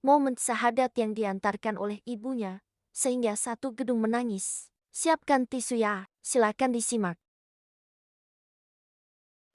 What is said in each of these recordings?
momen syahadat yang diantarkan oleh ibunya, sehingga satu gedung menangis. Siapkan tisu ya, silakan disimak.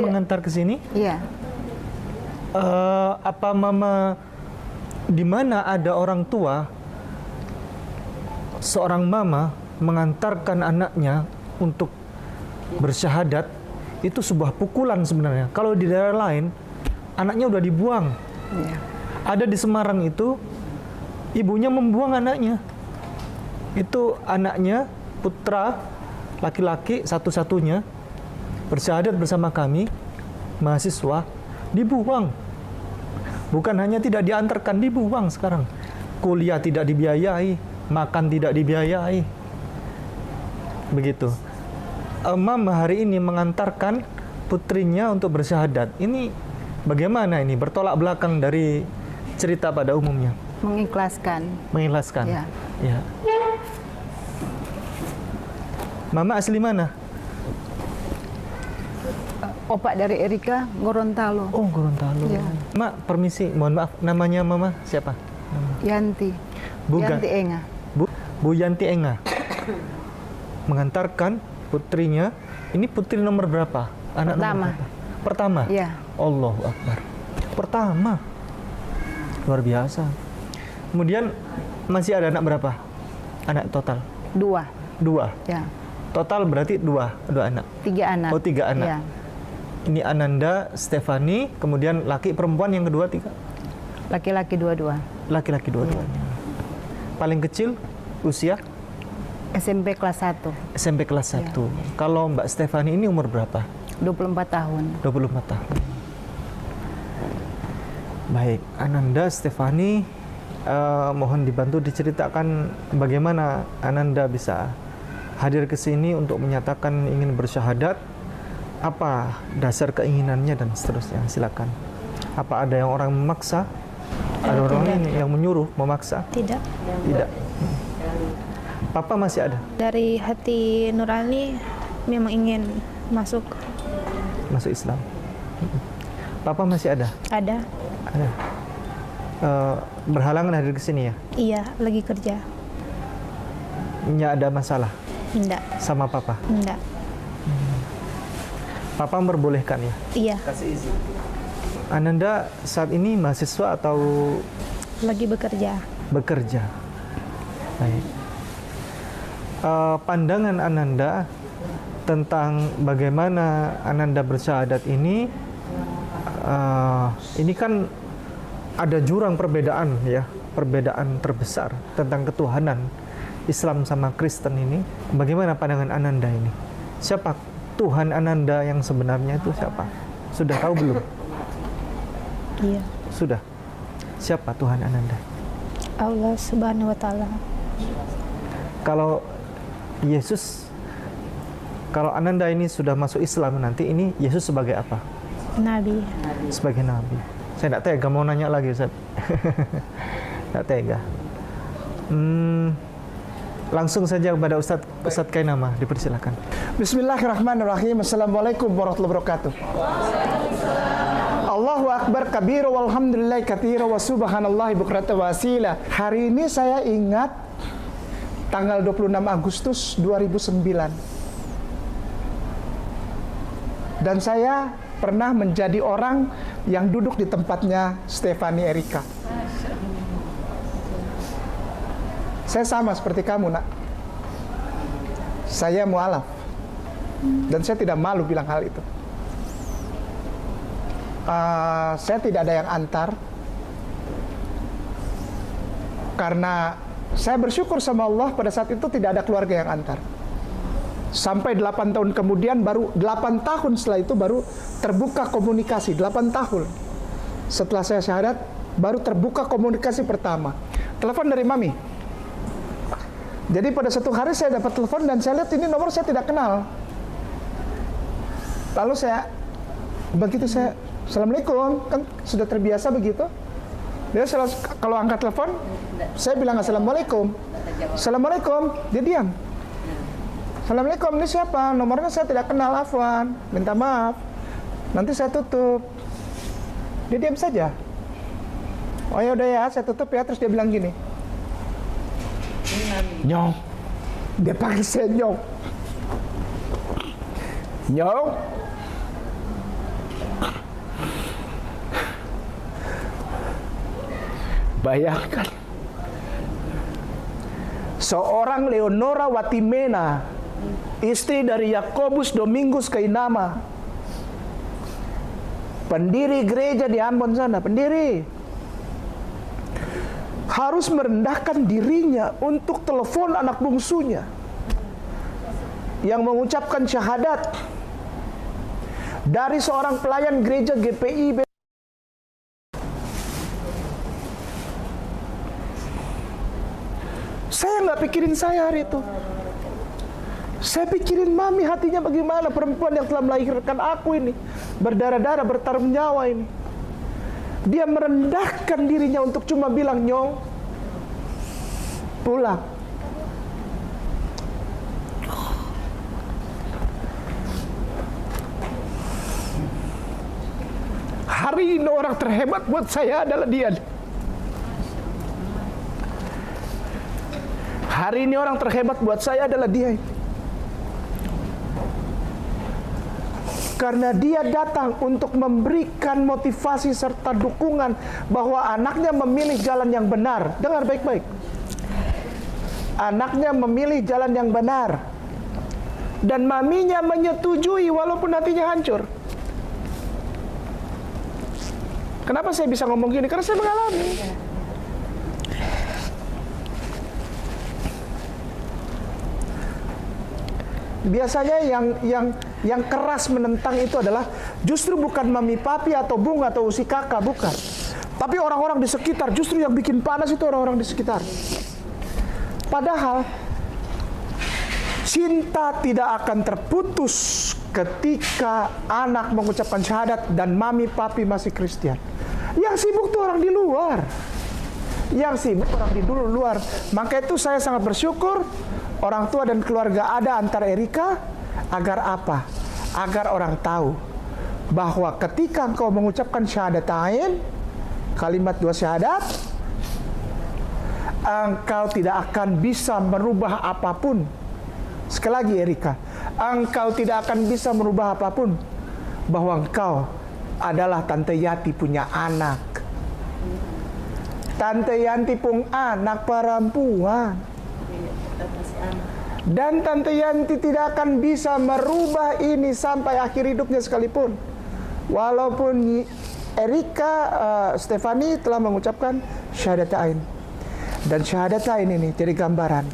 Mengantar ke sini? Iya. Apa mama di mana ada orang tua, seorang mama mengantarkan anaknya untuk bersyahadat, itu sebuah pukulan sebenarnya. Kalau di daerah lain, anaknya udah dibuang. Iya. Ada di Semarang itu, ibunya membuang anaknya. Itu anaknya, putra laki-laki satu-satunya, bersyahadat bersama kami, mahasiswa, dibuang. Bukan hanya tidak diantarkan, dibuang sekarang. Kuliah tidak dibiayai, makan tidak dibiayai. Begitu. Mama hari ini mengantarkan putrinya untuk bersyahadat. Ini bagaimana ini? Bertolak belakang dari cerita pada umumnya. Mengikhlaskan. Mengikhlaskan. Ya. Ya. Mama asli mana? Opak dari Erika, Gorontalo. Oh, Gorontalo. Ya. Mak, permisi, mohon maaf, namanya Mama siapa? Yanti. Bukan. Yanti Enga. Bu Yanti Enga mengantarkan putrinya. Ini putri nomor berapa? Anak Pertama. nomor berapa? Pertama? Iya. Allahu Akbar. Pertama. Luar biasa. Kemudian masih ada anak berapa? Anak total? 2. 2. Ya. Total berarti 2 anak. 3 anak. Oh, 3 anak. Ya. Ini Ananda, Stefani, kemudian laki perempuan yang kedua 3. Laki-laki 2-2. Laki-laki dua-duanya. Paling kecil usia? SMP kelas 1. SMP kelas 1. Ya. Kalau Mbak Stefani ini umur berapa? 24 tahun. 24 tahun. Baik, Ananda, Stefani, mohon dibantu diceritakan bagaimana Ananda bisa hadir ke sini untuk menyatakan ingin bersyahadat. Apa dasar keinginannya dan seterusnya? Silakan. Apa ada yang orang memaksa? Ada orang ini yang menyuruh, memaksa? Tidak. Tidak. Papa masih ada? Dari hati nurani memang ingin masuk. Masuk Islam. Papa masih ada? Ada. Ada. Berhalangan hadir ke sini ya? Iya, lagi kerja. Nggak ada masalah Enggak. sama Papa? Enggak. Papa memperbolehkan ya? Iya, Kasih izin. Ananda saat ini mahasiswa atau lagi bekerja. bekerja? Baik. Pandangan Ananda tentang bagaimana Ananda bersyahadat ini kan ada jurang perbedaan ya, perbedaan terbesar tentang ketuhanan Islam sama Kristen ini. Bagaimana pandangan Ananda ini? Siapa Tuhan Ananda yang sebenarnya itu siapa? Sudah tahu belum? Iya. Sudah. Siapa Tuhan Ananda? Allah Subhanahu wa taala. Kalau Yesus, kalau Ananda ini sudah masuk Islam nanti, ini Yesus sebagai apa? Nabi. Sebagai Nabi. Saya tidak tega mau nanya lagi, Ustaz. Tidak tega. Langsung saja kepada Ustadz Kainama, dipersilakan. Bismillahirrahmanirrahim. Assalamualaikum warahmatullahi wabarakatuh. Allahu Akbar kabira walhamdulillahi katsira wa subhanallahi bukratan wa asila. Hari ini saya ingat tanggal 26 Agustus 2009. Dan saya pernah menjadi orang yang duduk di tempatnya Stefani Erika. Saya sama seperti kamu, Nak. Saya mualaf. Dan saya tidak malu bilang hal itu. Saya tidak ada yang antar. Karena saya bersyukur sama Allah pada saat itu tidak ada keluarga yang antar. Sampai 8 tahun kemudian, baru 8 tahun setelah itu baru terbuka komunikasi. 8 tahun setelah saya syahadat, baru terbuka komunikasi pertama. Telepon dari Mami. Jadi pada satu hari saya dapat telepon dan saya lihat ini nomor saya tidak kenal. Lalu begitu saya, Assalamualaikum, kan sudah terbiasa begitu. Dia kalau angkat telepon, saya bilang Assalamualaikum. Assalamualaikum, dia diam. Assalamualaikum, ini siapa? Nomornya saya tidak kenal, afwan, minta maaf. Nanti saya tutup. Dia diam saja. Oh ya udah ya, saya tutup ya. Terus dia bilang gini, Nyong. Dia panggil saya Nyong. Nyong. Bayangkan, seorang Leonora Watimena, istri dari Yakobus Domingus Kainama, pendiri gereja di Ambon sana, pendiri, harus merendahkan dirinya untuk telepon anak bungsunya yang mengucapkan syahadat dari seorang pelayan gereja GPI. Saya nggak pikirin saya hari itu. Saya pikirin mami hatinya bagaimana, perempuan yang telah melahirkan aku ini, berdarah-darah, bertaruh nyawa ini. Dia merendahkan dirinya untuk cuma bilang, Nyong, pulang. Hari ini orang terhebat buat saya adalah dia. Hari ini orang terhebat buat saya adalah dia. Karena dia datang untuk memberikan motivasi serta dukungan bahwa anaknya memilih jalan yang benar. Dengar baik-baik. Anaknya memilih jalan yang benar. Dan maminya menyetujui walaupun hatinya hancur. Kenapa saya bisa ngomong gini? Karena saya mengalami. Biasanya yang keras menentang itu adalah justru bukan mami papi atau bung atau usi kakak, bukan. Tapi orang-orang di sekitar, justru yang bikin panas itu orang-orang di sekitar. Padahal cinta tidak akan terputus ketika anak mengucapkan syahadat dan mami papi masih Kristen. Yang sibuk tuh orang di luar. Yang sibuk orang di luar. Maka itu saya sangat bersyukur orang tua dan keluarga ada antar Erika. Agar apa? Agar orang tahu bahwa ketika engkau mengucapkan syahadatain, kalimat dua syahadat, engkau tidak akan bisa merubah apapun. Sekali lagi Erika, engkau tidak akan bisa merubah apapun bahwa engkau adalah Tante Yati punya anak. Tante Yanti pun anak perempuan. Dan Tante Yanti tidak akan bisa merubah ini sampai akhir hidupnya sekalipun. Walaupun Erika Stefani telah mengucapkan syahadatain. Dan syahadatain ini jadi gambaran.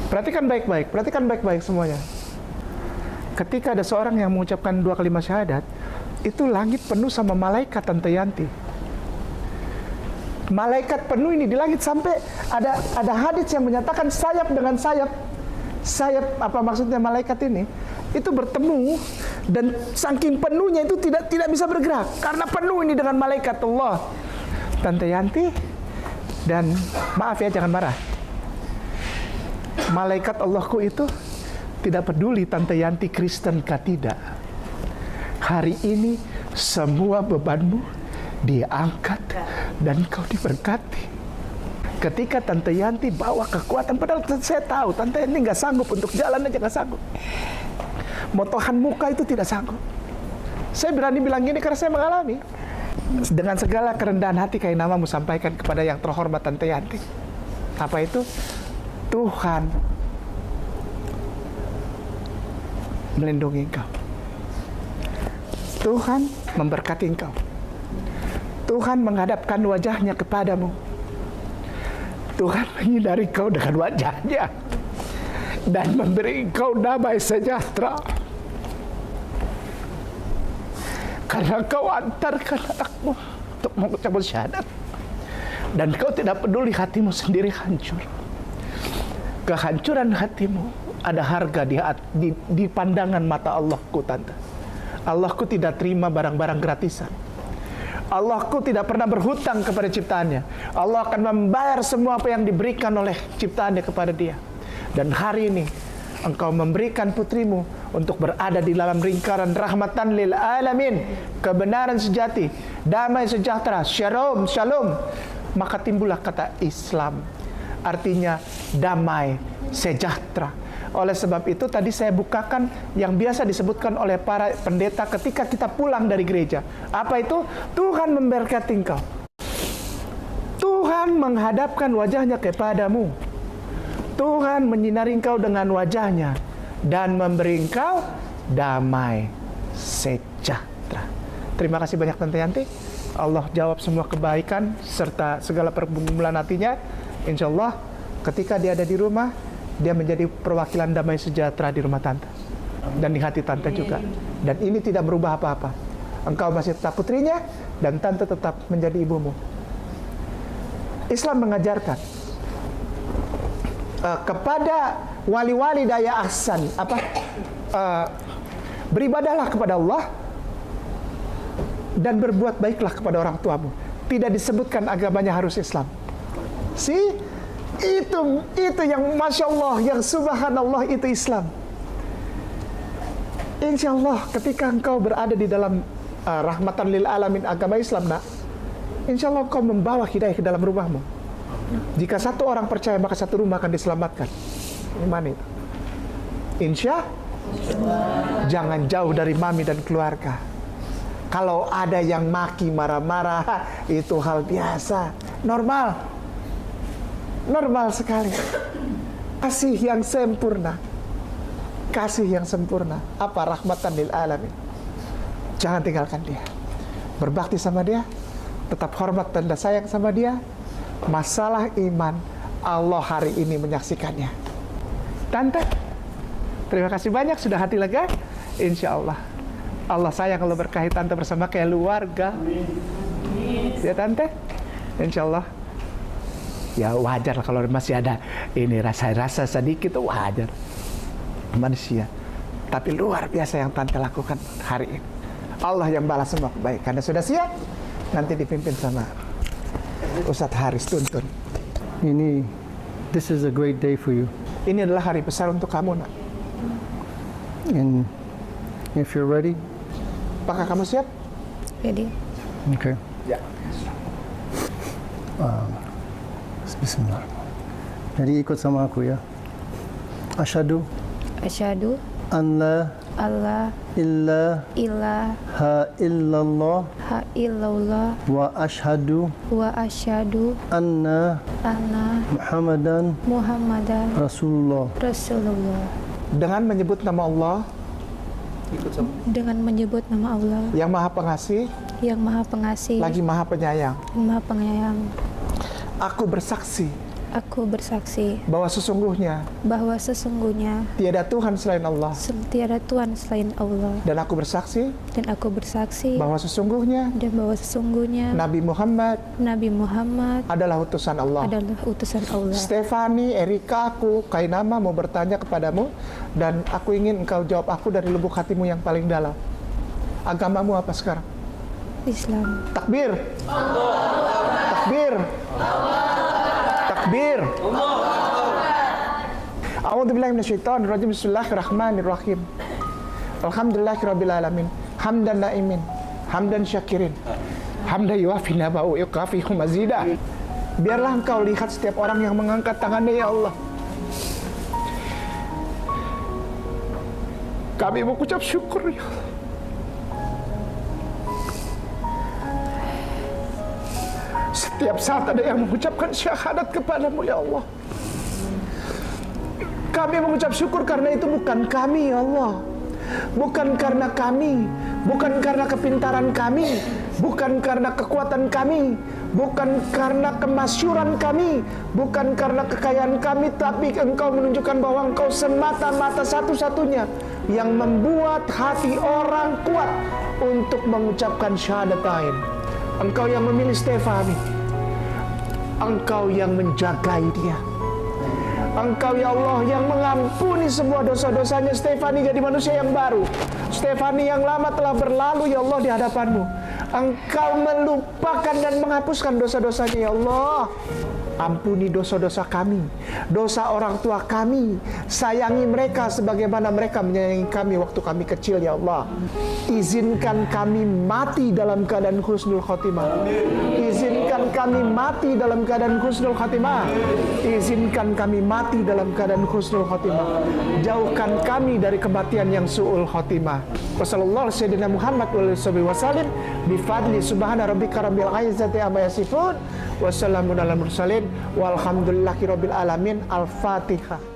Perhatikan baik-baik semuanya. Ketika ada seorang yang mengucapkan 2 kalimat syahadat, itu langit penuh sama malaikat Tante Yanti. Malaikat penuh ini di langit sampai ada hadits yang menyatakan sayap dengan sayap. Sayap apa maksudnya malaikat ini? Itu bertemu dan saking penuhnya itu tidak bisa bergerak karena penuh ini dengan malaikat Allah. Tante Yanti dan maaf ya jangan marah. Malaikat Allahku itu tidak peduli Tante Yanti Kristen kah tidak. Hari ini semua bebanmu diangkat dan kau diberkati. Ketika Tante Yanti bawa kekuatan, padahal saya tahu Tante Yanti nggak sanggup untuk jalan aja, nggak sanggup. Motohan muka itu tidak sanggup. Saya berani bilang gini karena saya mengalami. Dengan segala kerendahan hati Kainama mau sampaikan kepada yang terhormat Tante Yanti. Apa itu? Tuhan melindungi engkau. Tuhan memberkati engkau. Tuhan menghadapkan wajahnya kepadamu. Tuhan menyinari kau dengan wajahnya dan memberi engkau damai sejahtera. Karena kau antarkan anakmu untuk mengucapkan syahadat dan kau tidak peduli hatimu sendiri hancur. Kehancuran hatimu ada harga di pandangan mata Allahku, Tante. Allahku tidak terima barang-barang gratisan. Allahku tidak pernah berhutang kepada ciptaannya. Allah akan membayar semua apa yang diberikan oleh ciptaannya kepada dia. Dan hari ini engkau memberikan putrimu untuk berada di dalam lingkaran rahmatan lil alamin, kebenaran sejati, damai sejahtera, shalom, shalom. Maka timbullah kata Islam, artinya damai sejahtera. Oleh sebab itu tadi saya bukakan yang biasa disebutkan oleh para pendeta ketika kita pulang dari gereja. Apa itu? Tuhan memberkati engkau. Tuhan menghadapkan wajahnya kepadamu. Tuhan menyinari engkau dengan wajahnya dan memberi engkau damai sejahtera. Terima kasih banyak Tante Yanti. Allah jawab semua kebaikan serta segala pergumulan hatinya. Insya Allah ketika dia ada di rumah, dia menjadi perwakilan damai sejahtera di rumah Tante dan di hati Tante juga. Dan ini tidak berubah apa-apa. Engkau masih tetap putrinya dan Tante tetap menjadi ibumu. Islam mengajarkan kepada wali-wali daya ahsan, beribadahlah kepada Allah dan berbuat baiklah kepada orang tuamu. Tidak disebutkan agamanya harus Islam. Itu yang Masya Allah, yang Subhanallah, itu Islam. Insya Allah ketika engkau berada di dalam rahmatan lil alamin agama Islam, nak, insya Allah engkau membawa hidayah ke dalam rumahmu. Jika satu orang percaya, maka satu rumah akan diselamatkan. Iman itu. Insya Allah. Jangan jauh dari mami dan keluarga. Kalau ada yang maki, marah-marah, itu hal biasa, normal. Normal sekali. Kasih yang sempurna. Kasih yang sempurna. Apa? Rahmatan lil alamin. Jangan tinggalkan dia. Berbakti sama dia. Tetap hormat dan sayang sama dia. Masalah iman, Allah hari ini menyaksikannya. Tante, terima kasih banyak sudah hati lega. Insya Allah Allah sayang kalau berkahi Tante bersama keluarga. Ya Tante, insya Allah. Ya wajar kalau masih ada ini rasa-rasa sedikit, wajar manusia. Tapi luar biasa yang Tante lakukan hari ini. Allah yang balas semua kebaikan. Karena sudah siap, nanti dipimpin sama Ustadz Haris Tuntun. This is a great day for you. Ini adalah hari besar untuk kamu, nak. And if you're ready, Apakah kamu siap? Ready. okay. Ya. Bismillah. Jadi ikut sama aku ya. Asyhadu Asyhadu an la alla ilaha illallah wa asyhadu anna Muhammadan Rasulullah. Dengan menyebut nama Allah Dengan menyebut nama Allah yang Maha Pengasih, yang Maha Pengasih, lagi Maha Penyayang. Maha Penyayang. Aku bersaksi bahwa sesungguhnya tiada Tuhan selain Allah. tiada Tuhan selain Allah. Dan aku bersaksi bahwa sesungguhnya Nabi Muhammad adalah utusan Allah. Stefani, Erika, aku, Kainama mau bertanya kepadamu, dan aku ingin engkau jawab aku dari lubuk hatimu yang paling dalam. Agamamu apa sekarang? Islam. Takbir. Takbir. Takbir. A'udzubillahi minasyaitonir rajim. Bismillahirrahmanirrahim. Alhamdulillahirabbil alamin. Hamdan naimin, hamdan syakirin. Hamdan yuafi naba'u yukafihu mazida. Biarlah engkau lihat setiap orang yang mengangkat tangannya, ya Allah. Kami mengucap syukur, ya Allah. Setiap saat ada yang mengucapkan syahadat kepadamu, ya Allah. Kami mengucap syukur karena itu bukan kami, ya Allah. Bukan karena kami, bukan karena kepintaran kami, bukan karena kekuatan kami, bukan karena kemasyuran kami, bukan karena kekayaan kami, tapi Engkau menunjukkan bahwa Engkau semata-mata satu-satunya yang membuat hati orang kuat untuk mengucapkan syahadatain. Engkau yang memilih Stefani, Engkau yang menjagai dia. Engkau, ya Allah, yang mengampuni semua dosa-dosanya. Stefani jadi manusia yang baru. Stefani yang lama telah berlalu, ya Allah, di hadapan-Mu. Engkau melupakan dan menghapuskan dosa-dosanya ya Allah. Ampuni dosa-dosa kami, dosa orang tua kami. Sayangi mereka sebagaimana mereka menyayangi kami waktu kami kecil ya Allah. Izinkan kami mati dalam keadaan husnul khotimah. Izinkan kami mati dalam keadaan husnul khotimah. Izinkan kami mati dalam keadaan husnul khotimah. Jauhkan kami dari kematian yang su'ul khotimah. Wassallallahu sayyidina Muhammad wa alihi wasallim bifadli subhana rabbika rabbil izzati amma yasifun. Wassalamun ala mursalin walhamdulillahi rabbil alamin. Al-Fatihah.